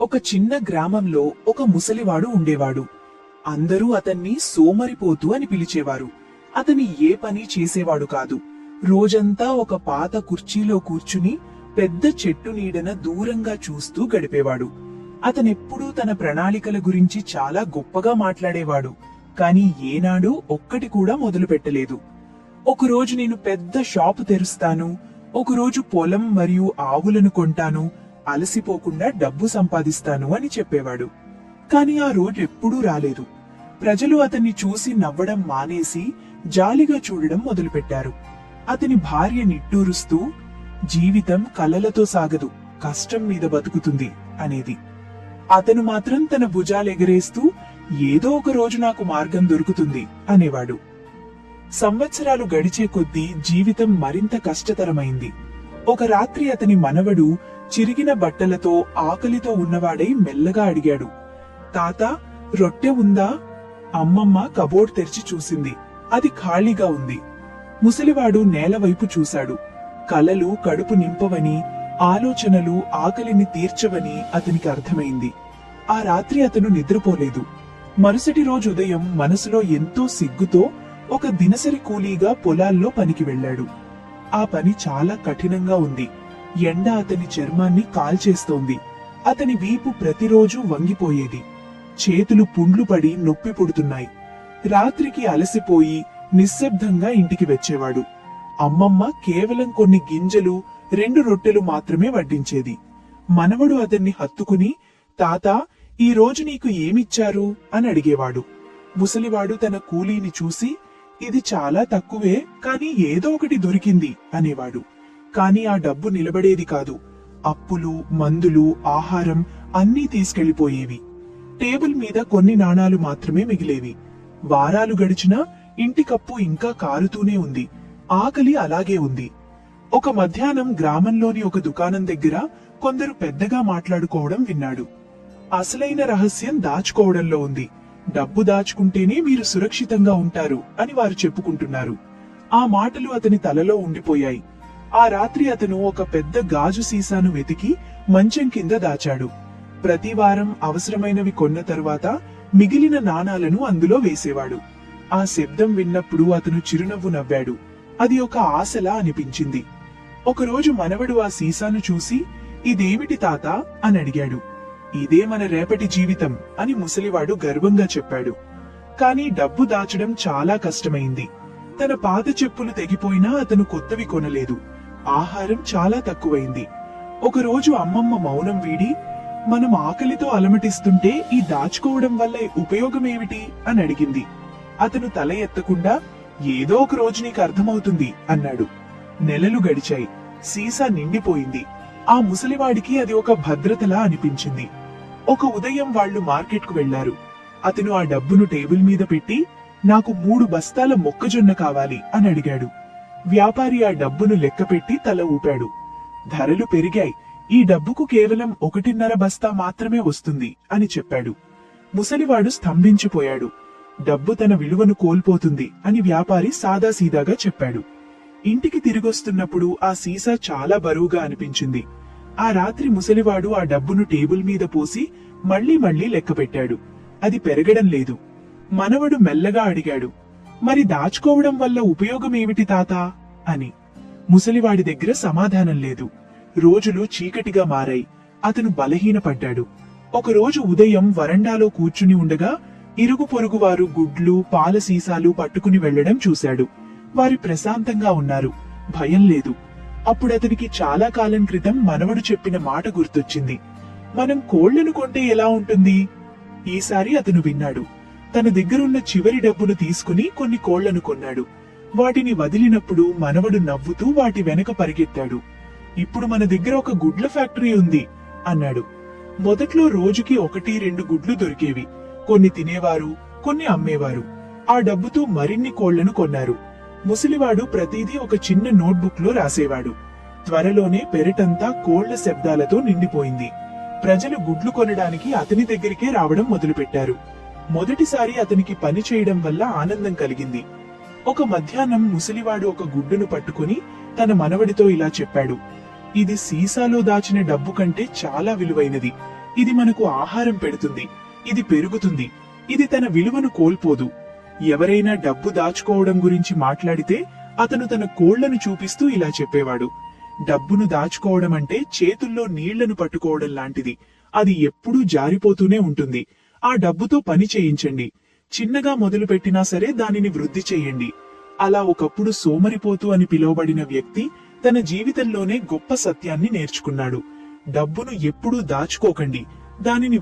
ఒక చిన్న గ్రామంలో ఒక ముసలివాడు ఉండేవాడు. అందరూ అతన్ని సోమరిపోతు అని పిలిచేవారు. అతని ఏ పని చేసేవాడు కాదు. రోజంతా ఒక పాత కుర్చీలో కూర్చుని పెద్ద చెట్టు నీడన దూరంగా చూస్తూ గడిపేవాడు. అతనెప్పుడూ తన ప్రణాళికల గురించి చాలా గొప్పగా మాట్లాడేవాడు. కాని ఏనాడూ ఒక్కటి కూడా మొదలు పెట్టలేదు. ఒకరోజు నేను పెద్ద షాపు తెరుస్తాను, ఒకరోజు పొలం మరియు ఆవులను కొంటాను, అలసిపోకుండా డబ్బు సంపాదిస్తాను అని చెప్పేవాడు. కాని ఆ రోజు ఎప్పుడూ రాలేదు. ప్రజలు అతన్ని చూసి నవ్వడం మానేసి జాలిగా చూడడం మొదలుపెట్టారు. అతని భార్య నిట్టూరుస్తూ, జీవితం కలలతో సాగదు, కష్టం మీద బతుకుతుంది అనేది. అతను మాత్రం తన భుజాలెగరేస్తూ, ఏదో ఒక రోజు నాకు మార్గం దొరుకుతుంది అనేవాడు. సంవత్సరాలు గడిచే కొద్దీ జీవితం మరింత కష్టతరమైంది. ఒక రాత్రి అతని మనవడు చిరిగిన బట్టలతో ఆకలితో ఉన్నవాడై మెల్లగా అడిగాడు, తాత, రొట్టె ఉందా? అమ్మమ్మ కబోర్డ్ తెరిచి చూసింది. అది ఖాళీగా ఉంది. ముసలివాడు నేలవైపు చూశాడు. కలలు కడుపు నింపవని, ఆలోచనలు ఆకలిని తీర్చవని అతనికి అర్థమైంది. ఆ రాత్రి అతను నిద్రపోలేదు. మరుసటి రోజు ఉదయం మనసులో ఎంతో సిగ్గుతో ఒక దినసరి కూలీగా పొలాల్లో పనికి వెళ్లాడు. ఆ పని చాలా కఠినంగా ఉంది. ఎండ అతని చర్మాన్ని కాల్చేస్తోంది. అతని వీపు ప్రతిరోజు వంగిపోయేది. చేతులు పుండ్లు పడి నొప్పి పుడుతున్నాయి. రాత్రికి అలసిపోయి నిశ్శబ్దంగా ఇంటికి వచ్చేవాడు. అమ్మమ్మ కేవలం కొన్ని గింజలు, 2 రొట్టెలు మాత్రమే వడ్డించేది. మనవడు అతన్ని హత్తుకుని, తాత, ఈ రోజు నీకు ఏమిచ్చారు అని అడిగేవాడు. ముసలివాడు తన కూలీని చూసి, ఇది చాలా తక్కువే, కాని ఏదో ఒకటి దొరికింది అనేవాడు. కాని ఆ డబ్బు నిలబడేది కాదు. అప్పులు, మందులు, ఆహారం అన్నీ తీసుకెళ్లిపోయేవి. టేబుల్ మీద కొన్ని నాణాలు మాత్రమే మిగిలేవి. వారాలు గడిచినా ఇంటి కప్పు ఇంకా కారుతూనే ఉంది. ఆకలి అలాగే ఉంది. ఒక మధ్యాహ్నం గ్రామంలోని ఒక దుకాణం దగ్గర కొందరు పెద్దగా మాట్లాడుకోవడం విన్నాడు. అసలైన రహస్యం దాచుకోవడంలో ఉంది. డబ్బు దాచుకుంటేనే మీరు సురక్షితంగా ఉంటారు అని వారు చెప్పుకుంటున్నారు. ఆ మాటలు అతని తలలో ఉండిపోయాయి. ఆ రాత్రి అతను ఒక పెద్ద గాజు సీసాను వెతికి మంచం కింద దాచాడు. ప్రతి వారం అవసరమైనవి కొన్న తరువాత మిగిలిన నాణాలను అందులో వేసేవాడు. ఆ శబ్దం విన్నప్పుడు అతను చిరునవ్వు నవ్వాడు. అది ఒక ఆశలా అనిపించింది. ఒకరోజు మనవడు ఆ సీసాను చూసి, ఇదేమిటి తాత అని అడిగాడు. ఇదే మన రేపటి జీవితం అని ముసలివాడు గర్వంగా చెప్పాడు. కాని డబ్బు దాచడం చాలా కష్టమైంది. తన పాత చెప్పులు తెగిపోయినా అతను కొత్తవి కొనలేదు. ఆహారం చాలా తక్కువైంది. ఒకరోజు అమ్మమ్మ మౌనం వీడి, మనం ఆకలితో అలమటిస్తుంటే ఈ దాచుకోవడం వల్ల ఉపయోగమేమిటి అని అడిగింది. అతను తల ఎత్తకుండా, ఏదో ఒక రోజు నీకు అర్థమవుతుంది అన్నాడు. నెలలు గడిచాయి. సీసా నిండిపోయింది. ఆ ముసలివాడికి అది ఒక భద్రతలా అనిపించింది. ఒక ఉదయం వాళ్లు మార్కెట్కు వెళ్లారు. అతను ఆ డబ్బును టేబుల్ మీద పెట్టి, నాకు 3 బస్తాల మొక్కజొన్న కావాలి అని అడిగాడు. వ్యాపారి ఆ డబ్బును లెక్కపెట్టి తల ఊపాడు. ధరలు పెరిగాయి. ఈ డబ్బుకు కేవలం 1.5 బస్తా మాత్రమే వస్తుంది అని చెప్పాడు. ముసలివాడు స్తంభించిపోయాడు. డబ్బు తన విలువను కోల్పోతుంది అని వ్యాపారి సాదాసీదాగా చెప్పాడు. ఇంటికి తిరిగొస్తున్నప్పుడు ఆ సీసా చాలా బరువుగా అనిపించింది. ఆ రాత్రి ముసలివాడు ఆ డబ్బును టేబుల్ మీద పోసి మళ్లీ లెక్కపెట్టాడు. అది పెరగడం లేదు. మనవడు మెల్లగా అడిగాడు, మరి దాచుకోవడం వల్ల ఉపయోగమేమిటి తాత అని. ముసలివాడి దగ్గర సమాధానం లేదు. రోజులు చీకటిగా మారాయి. అతను బలహీనపడ్డాడు. ఒకరోజు ఉదయం వరండాలో కూర్చుని ఉండగా ఇరుగు పొరుగు వారు గుడ్లు, పాల సీసాలు పట్టుకుని వెళ్లడం చూశాడు. వారి ప్రశాంతంగా ఉన్నారు. భయం లేదు. అప్పుడు అతనికి చాలా కాలం క్రితం మనవడు చెప్పిన మాట గుర్తొచ్చింది. మనం కోళ్లను కొంటే ఎలా ఉంటుంది? ఈసారి అతను విన్నాడు. తన దగ్గరున్న చివరి డబ్బును తీసుకుని కొన్ని కోళ్లను కొన్నాడు. వాటిని వదిలినప్పుడు మనవడు నవ్వుతూ వాటి వెనక పరిగెత్తాడు. ఇప్పుడు మన దగ్గర ఒక గుడ్ల ఫ్యాక్టరీ ఉంది అన్నాడు. మొదట్లో రోజుకి 1-2 గుడ్లు దొరికేవి. కొన్ని తినేవారు, కొన్ని అమ్మేవారు. ఆ డబ్బుతో మరిన్ని కోళ్లను కొన్నారు. ముసలివాడు ప్రతిదీ ఒక చిన్న నోట్బుక్ లో రాసేవాడు. త్వరలోనే పెరటంతా కోళ్ల శబ్దాలతో నిండిపోయింది. ప్రజలు గుడ్లు కొనడానికి అతని దగ్గరికే రావడం మొదలుపెట్టారు. మొదటిసారి అతనికి పని చేయడం వల్ల ఆనందం కలిగింది. ఒక మధ్యాహ్నం ముసలివాడు ఒక గుడ్డును పట్టుకుని తన మనవడితో ఇలా చెప్పాడు, ఇది సీసాలో దాచిన డబ్బు కంటే చాలా విలువైనది. ఇది మనకు ఆహారం పెడుతుంది, ఇది పెరుగుతుంది, ఇది తన విలువను కోల్పోదు. ఎవరైనా డబ్బు దాచుకోవడం గురించి మాట్లాడితే అతను తన కోళ్లను చూపిస్తూ ఇలా చెప్పేవాడు: డబ్బును దాచుకోవడం అంటే చేతుల్లో నీళ్లను పట్టుకోవడం లాంటిది. అది ఎప్పుడూ జారిపోతూనే ఉంటుంది. ఆ డబ్బుతో పని చేయించండి. చిన్నగా మొదలుపెట్టినా సరే దానిని వృద్ధి చేయండి. అలా ఒకప్పుడు సోమరిపోతు అని పిలువబడిన వ్యక్తి తన జీవితంలోనే గొప్ప సత్యాన్ని నేర్చుకున్నాడు. డబ్బును ఎప్పుడూ దాచుకోకండి, దానిని